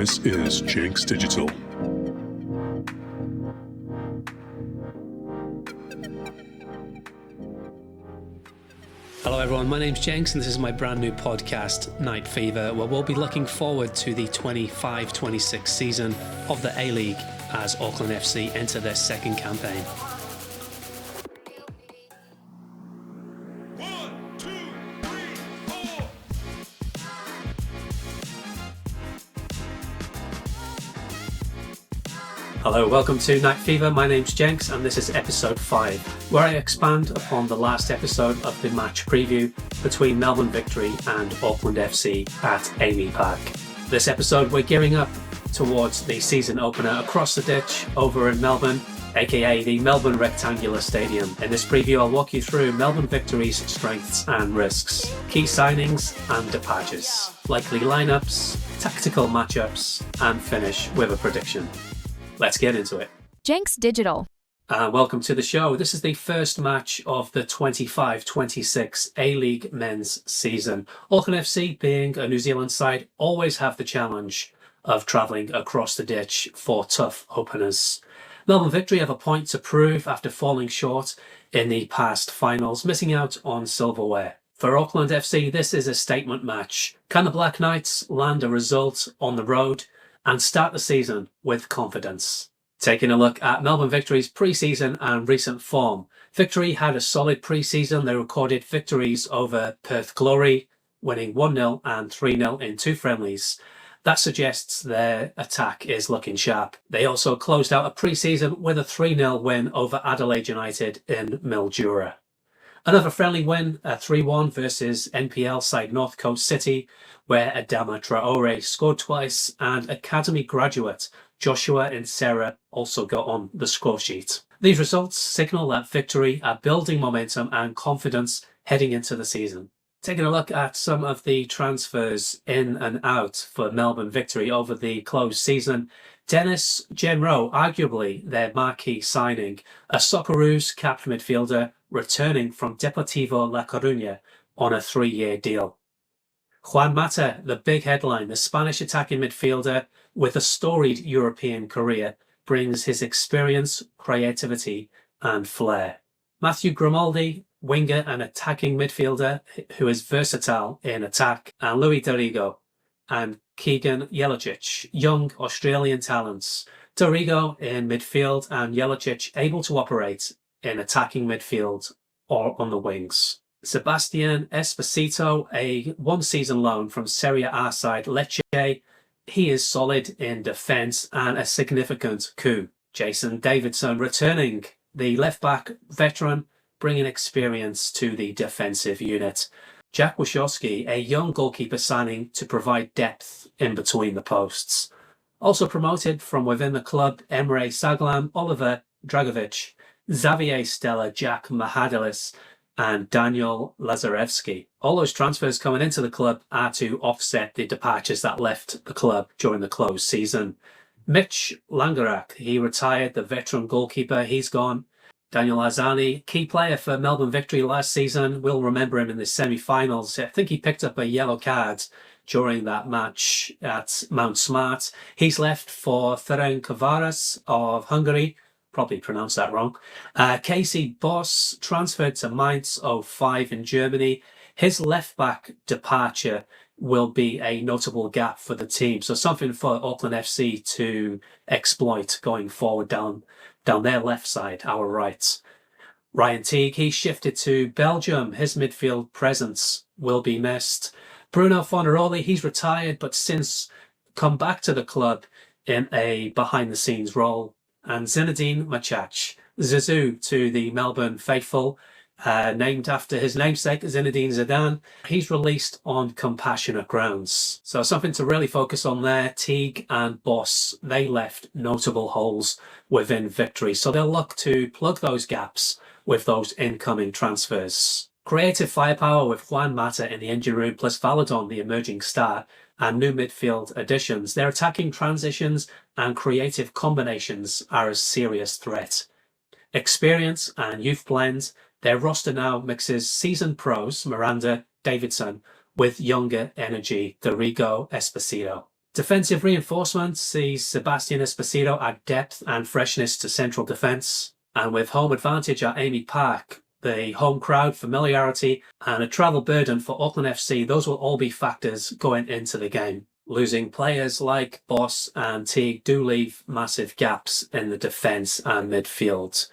This is Jenks Digital. Hello everyone, my name's Jenks and this is my brand new podcast, Night Fever, where we'll be looking forward to the 25-26 season of the A-League as Auckland FC enter their second campaign. Hello, welcome to Night Fever. My name's Jenks and this is episode 5, where I expand upon the last episode of the match preview between Melbourne Victory and Auckland FC at Amy Park. This episode we're gearing up towards the season opener across the ditch over in Melbourne, aka the Melbourne Rectangular Stadium. In this preview I'll walk you through Melbourne Victory's strengths and risks, key signings and departures, likely lineups, tactical matchups, and finish with a prediction. Let's get into it. Jenks Digital. Welcome to the show. This is the first match of the 25-26 A-League men's season. Auckland FC, being a New Zealand side, always have the challenge of travelling across the ditch for tough openers. Melbourne Victory have a point to prove after falling short in the past finals, missing out on silverware. For Auckland FC, this is a statement match. Can the Black Knights land a result on the road and start the season with confidence? Taking a look at Melbourne Victory's pre-season and recent form. Victory had a solid pre-season. They recorded victories over Perth Glory, winning 1-0 and 3-0 in 2 friendlies. That suggests their attack is looking sharp. They also closed out a pre-season with a 3-0 win over Adelaide United in Mildura. Another friendly win, a 3-1 versus NPL side North Coast City, where Adama Traore scored twice and academy graduate Joshua and Sarah also got on the score sheet. These results signal that Victory are building momentum and confidence heading into the season. Taking a look at some of the transfers in and out for Melbourne Victory over the closed season. Dennis Genro, arguably their marquee signing, a Socceroos capped midfielder returning from Deportivo La Coruña on a 3-year deal. Juan Mata, the big headline, the Spanish attacking midfielder with a storied European career, brings his experience, creativity and flair. Matthew Grimaldi, winger and attacking midfielder who is versatile in attack, and Louis Dorigo and Keegan Jelicic, young Australian talents. Dorigo in midfield and Jelicic able to operate in attacking midfield or on the wings. Sebastian Esposito, a one-season loan from Serie A side Lecce. He is solid in defence and a significant coup. Jason Davidson returning, the left-back veteran, bringing experience to the defensive unit. Jack Wachowski, a young goalkeeper signing to provide depth in between the posts. Also promoted from within the club, Emre Saglam, Oliver Dragovic, Xavier Stella, Jack Mahadalis, and Daniel Lazarevsky. All those transfers coming into the club are to offset the departures that left the club during the closed season. Mitch Langerak, he retired, the veteran goalkeeper, he's gone. Daniel Azani, key player for Melbourne Victory last season. We'll remember him in the semi-finals. I think he picked up a yellow card during that match at Mount Smart. He's left for Ferencváros of Hungary. Probably pronounced that wrong. Casey Boss transferred to Mainz 05 in Germany. His left-back departure will be a notable gap for the team. So something for Auckland FC to exploit going forward down their left side, our right. Ryan Teague, he shifted to Belgium. His midfield presence will be missed. Bruno Fornaroli, he's retired, but since come back to the club in a behind-the-scenes role. And Zinedine Machach, Zizou to the Melbourne faithful, named after his namesake, Zinedine Zidane. He's released on compassionate grounds. So something to really focus on there. Teague and Boss, they left notable holes within Victory. So they'll look to plug those gaps with those incoming transfers. Creative firepower with Juan Mata in the engine room, plus Valadon, the emerging star, and new midfield additions. Their attacking transitions and creative combinations are a serious threat. Experience and youth blend. Their roster now mixes seasoned pros, Miranda, Davidson, with younger energy, Dorigo, Esposito. Defensive reinforcement sees Sebastian Esposito add depth and freshness to central defence. And with home advantage at Amy Park, the home crowd, familiarity, and a travel burden for Auckland FC, those will all be factors going into the game. Losing players like Boss and Teague do leave massive gaps in the defence and midfield,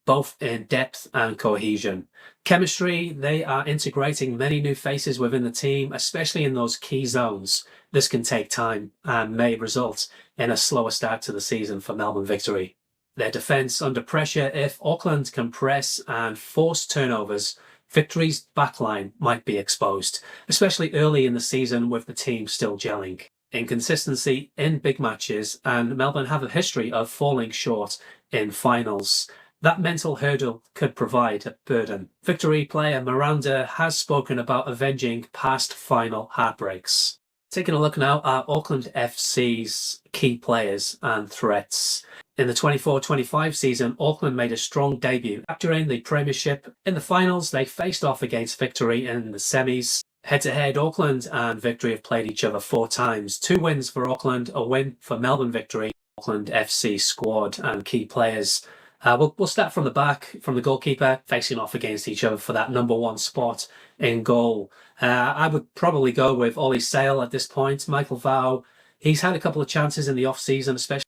both in depth and cohesion. Chemistry, they are integrating many new faces within the team, especially in those key zones. This can take time and may result in a slower start to the season for Melbourne Victory. Their defence under pressure, if Auckland can press and force turnovers, Victory's backline might be exposed, especially early in the season with the team still gelling. Inconsistency in big matches, and Melbourne have a history of falling short in finals. That mental hurdle could provide a burden. Victory player Miranda has spoken about avenging past final heartbreaks. Taking a look now at Auckland FC's key players and threats. In the 24-25 season, Auckland made a strong debut, capturing the Premiership. In the finals, they faced off against Victory in the semis. Head-to-head, Auckland and Victory have played each other 4 times. 2 wins for Auckland, a win for Melbourne Victory. Auckland FC squad and key players. We'll start from the back, from the goalkeeper, facing off against each other for that number 1 spot in goal. I would probably go with Ollie Sale at this point. Michael Vau, he's had a couple of chances in the off-season, especially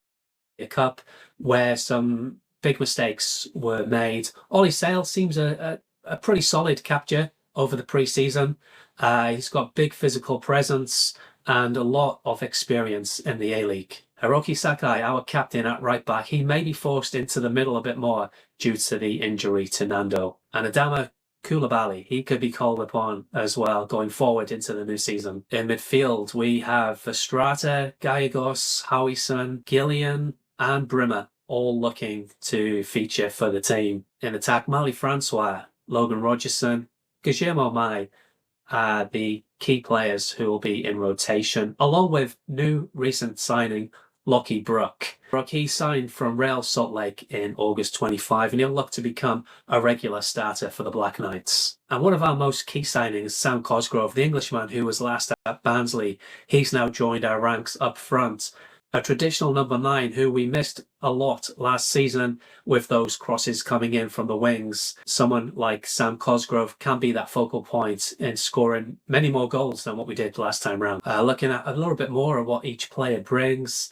a cup, where some big mistakes were made. Ollie Sale seems a pretty solid capture over the pre-season. He's got big physical presence and a lot of experience in the A-League. Hiroki Sakai, our captain at right back, he may be forced into the middle a bit more due to the injury to Nando. And Adama Koulibaly, he could be called upon as well going forward into the new season. In midfield, we have Estrada, Gallegos, Howison, Gillian and Brimmer all looking to feature for the team. In attack, Mali Francois, Logan Rogerson, Guillermo Mai are the key players who will be in rotation, along with new recent signing Lockie Brook. He signed from Real Salt Lake in August 25 and he'll look to become a regular starter for the Black Knights. And one of our most key signings, Sam Cosgrove, the Englishman who was last at Barnsley, he's now joined our ranks up front. A traditional number 9 who we missed a lot last season with those crosses coming in from the wings. Someone like Sam Cosgrove can be that focal point in scoring many more goals than what we did last time round. Looking at a little bit more of what each player brings.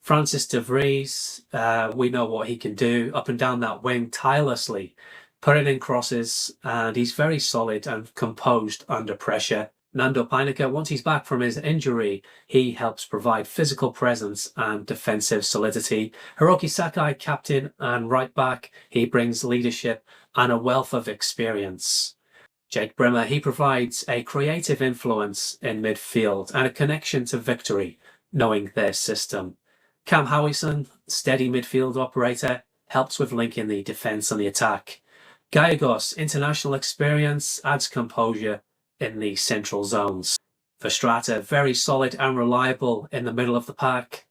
Francis de Vries, we know what he can do up and down that wing tirelessly, putting in crosses, and he's very solid and composed under pressure. Nando Peinecker, once he's back from his injury, he helps provide physical presence and defensive solidity. Hiroki Sakai, captain and right back, he brings leadership and a wealth of experience. Jake Brimmer, he provides a creative influence in midfield and a connection to Victory, knowing their system. Cam Howison, steady midfield operator, helps with linking the defence and the attack. Gallegos, international experience, adds composure in the central zones. Verstrata, very solid and reliable in the middle of the pack.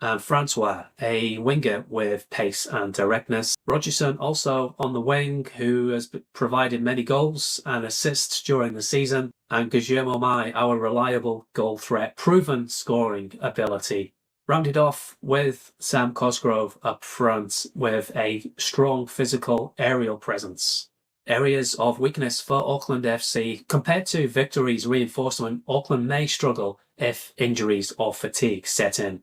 And Francois, a winger with pace and directness. Rogerson also on the wing, who has provided many goals and assists during the season. And Guillermo Mai, our reliable goal threat, proven scoring ability. Rounded off with Sam Cosgrove up front with a strong physical aerial presence. Areas of weakness for Auckland FC. Compared to Victory's reinforcement, Auckland may struggle if injuries or fatigue set in.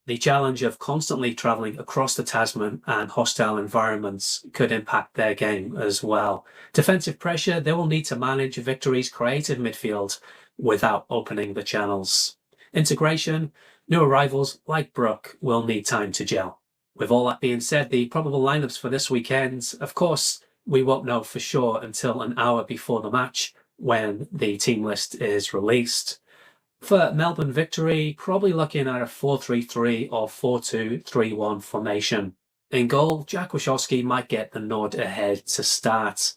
The challenge of constantly travelling across the Tasman and hostile environments could impact their game as well. Defensive pressure, they will need to manage Victory's creative midfield without opening the channels. Integration, new arrivals like Brook will need time to gel. With all that being said, the probable lineups for this weekend, of course, we won't know for sure until an hour before the match when the team list is released. For Melbourne Victory, probably looking at a 4-3-3 or 4-2-3-1 formation. In goal, Jack Wachowski might get the nod ahead to start.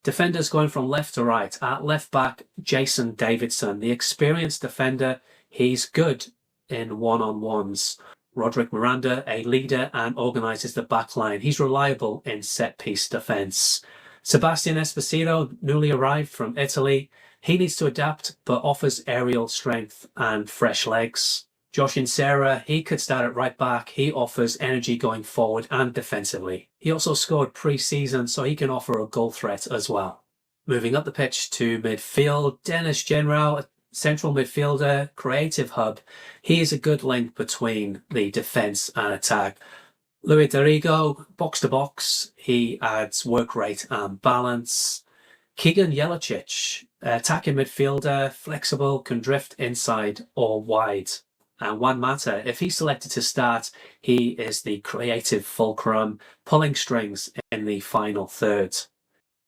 Defenders going from left to right. At left back, Jason Davidson, the experienced defender, he's good in one-on-ones. Roderick Miranda, a leader and organises the back line. He's reliable in set-piece defence. Sebastian Esposito, newly arrived from Italy, he needs to adapt but offers aerial strength and fresh legs. Josh Insera, he could start at right back. He offers energy going forward and defensively. He also scored pre-season, so he can offer a goal threat as well. Moving up the pitch to midfield, Dennis Genrau, a central midfielder, creative hub. He is a good link between the defence and attack. Louis Dorigo, box to box, he adds work rate and balance. Keegan Jelicic, attacking midfielder, flexible, can drift inside or wide. And Juan Mata, if he's selected to start, he is the creative fulcrum, pulling strings in the final third.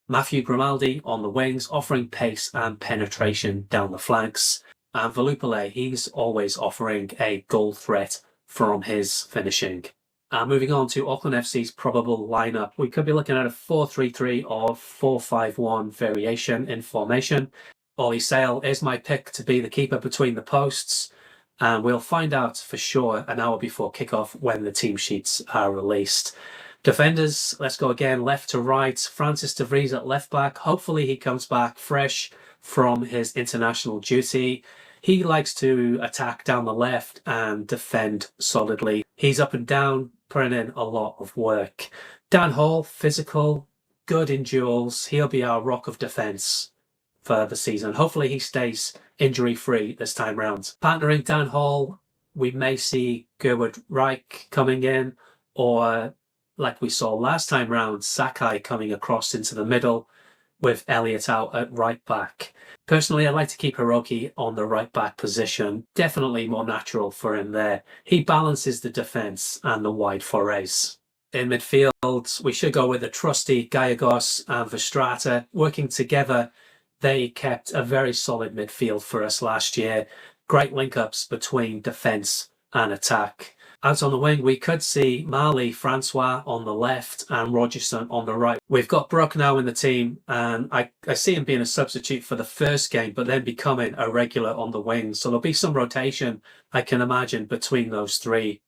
Matthew Grimaldi on the wings, offering pace and penetration down the flanks. And Velupile, he's always offering a goal threat from his finishing. Moving on to Auckland FC's probable lineup, we could be looking at a 4-3-3 or 4-5-1 variation in formation. Ollie Sale is my pick to be the keeper between the posts, and we'll find out for sure an hour before kickoff when the team sheets are released. Defenders, let's go again, left to right. Francis de Vries at left back. Hopefully he comes back fresh from his international duty. He likes to attack down the left and defend solidly. He's up and down, putting in a lot of work. Dan Hall, physical, good in duels. He'll be our rock of defence for the season. Hopefully he stays injury-free this time round. Partnering Dan Hall, we may see Gerwood Reich coming in, or like we saw last time round, Sakai coming across into the middle with Elliott out at right back. Personally, I'd like to keep Hiroki on the right back position. Definitely more natural for him there. He balances the defence and the wide forays. In midfield, we should go with the trusty Gallegos and Verstrata. Working together, they kept a very solid midfield for us last year. Great link-ups between defence and attack. Out on the wing, we could see Marley Francois on the left and Rogerson on the right. We've got Brook now in the team, and I see him being a substitute for the first game, but then becoming a regular on the wing. So there'll be some rotation, I can imagine, between those three.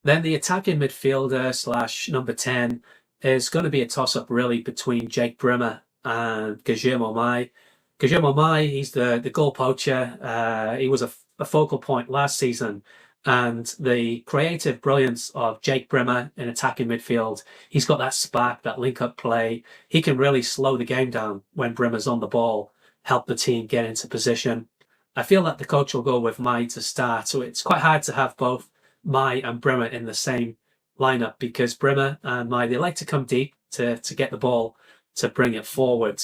Then the attacking midfielder / number 10 is going to be a toss-up really between Jake Brimmer and Guillermo Mai. Guillermo Mai, he's the goal poacher. He was a focal point last season. And the creative brilliance of Jake Brimmer in attacking midfield, he's got that spark, that link-up play. He can really slow the game down when Brimmer's on the ball, help the team get into position. I feel that the coach will go with Mai to start, so it's quite hard to have both Mai and Brimmer in the same lineup because Brimmer and Mai, they like to come deep to get the ball, to bring it forward.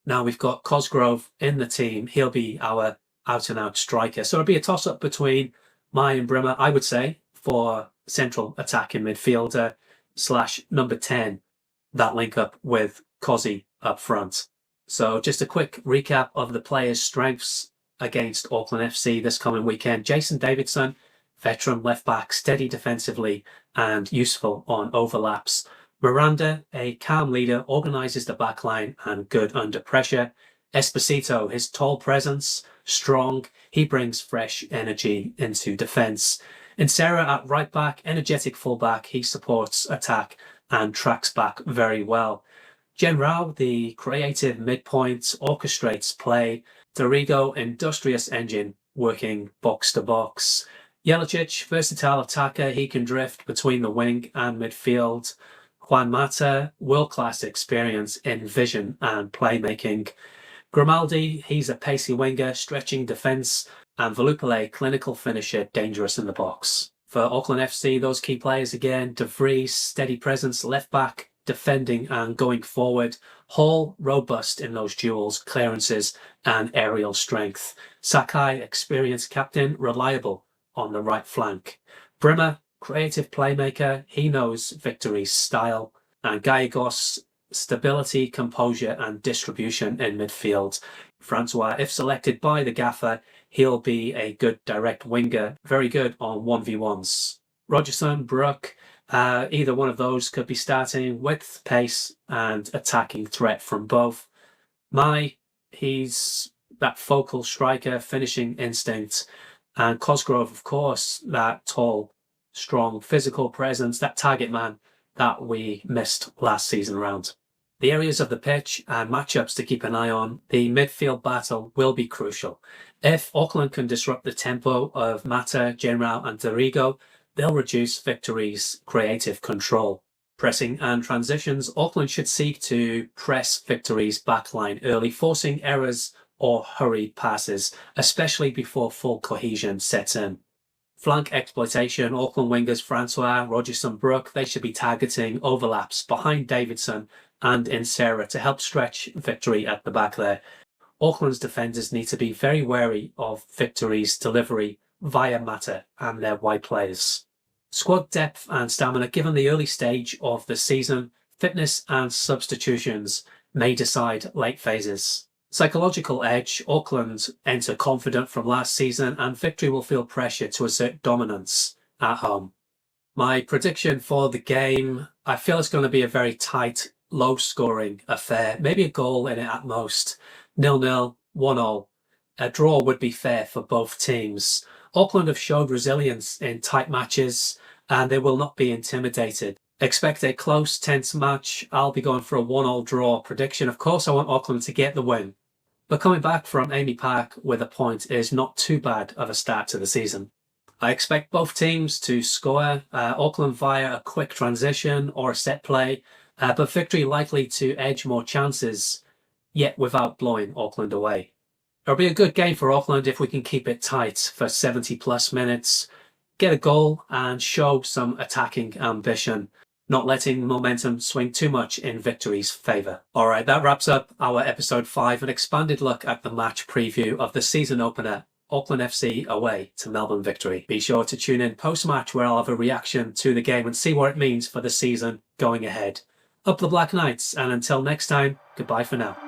Now we've got Cosgrove in the team. He'll be our out-and-out striker. So it'll be a toss-up between Mai and Brimmer, I would say, for central attacking midfielder / number 10, that link up with Cozzy up front. So just a quick recap of the players' strengths against Auckland FC this coming weekend. Jason Davidson, veteran left back, steady defensively and useful on overlaps. Miranda, a calm leader, organises the backline and good under pressure. Esposito, his tall presence, strong, he brings fresh energy into defence. Insera at right back, energetic fullback, he supports attack and tracks back very well. Genrau, the creative midpoint, orchestrates play. Dorigo, industrious engine, working box to box. Jelicic, versatile attacker, he can drift between the wing and midfield. Juan Mata, world-class experience in vision and playmaking. Grimaldi, he's a pacey winger, stretching defence, and Velupile, clinical finisher, dangerous in the box. For Auckland FC, those key players again, De Vries, steady presence, left back, defending and going forward. Hall, robust in those duels, clearances and aerial strength. Sakai, experienced captain, reliable on the right flank. Brimmer, creative playmaker, he knows Victory's style. And Gallegos, stability, composure and distribution in midfield. Francois, if selected by the gaffer, he'll be a good direct winger, very good on 1v1s. Rogerson, Brook, either one of those could be starting with pace and attacking threat from both. Mai, he's that focal striker, finishing instinct. And Cosgrove, of course, that tall, strong physical presence, that target man that we missed last season round. The areas of the pitch and matchups to keep an eye on, the midfield battle will be crucial. If Auckland can disrupt the tempo of Mata, General and Dorigo, they'll reduce Victory's creative control. Pressing and transitions, Auckland should seek to press Victory's backline early, forcing errors or hurried passes, especially before full cohesion sets in. Flank exploitation, Auckland wingers Francois, Rogerson, Brook, they should be targeting overlaps behind Davidson and Insera to help stretch Victory at the back there. Auckland's defenders need to be very wary of Victory's delivery via Mata and their wide players. Squad depth and stamina, given the early stage of the season, fitness and substitutions may decide late phases. Psychological edge, Auckland enter confident from last season and Victory will feel pressure to assert dominance at home. My prediction for the game, I feel it's going to be a very tight, low-scoring affair, maybe a goal in it at most. 0-0, 1-0. A draw would be fair for both teams. Auckland have showed resilience in tight matches and they will not be intimidated. Expect a close, tense match. I'll be going for a 1-1 draw prediction. Of course, I want Auckland to get the win. But coming back from Amy Park with a point is not too bad of a start to the season. I expect both teams to score, Auckland via a quick transition or a set play, but Victory likely to edge more chances, yet without blowing Auckland away. It'll be a good game for Auckland if we can keep it tight for 70 plus minutes, get a goal and show some attacking ambition, not letting momentum swing too much in Victory's favour. Alright, that wraps up our episode 5, an expanded look at the match preview of the season opener, Auckland FC away to Melbourne Victory. Be sure to tune in post-match where I'll have a reaction to the game and see what it means for the season going ahead. Up the Black Knights, and until next time, goodbye for now.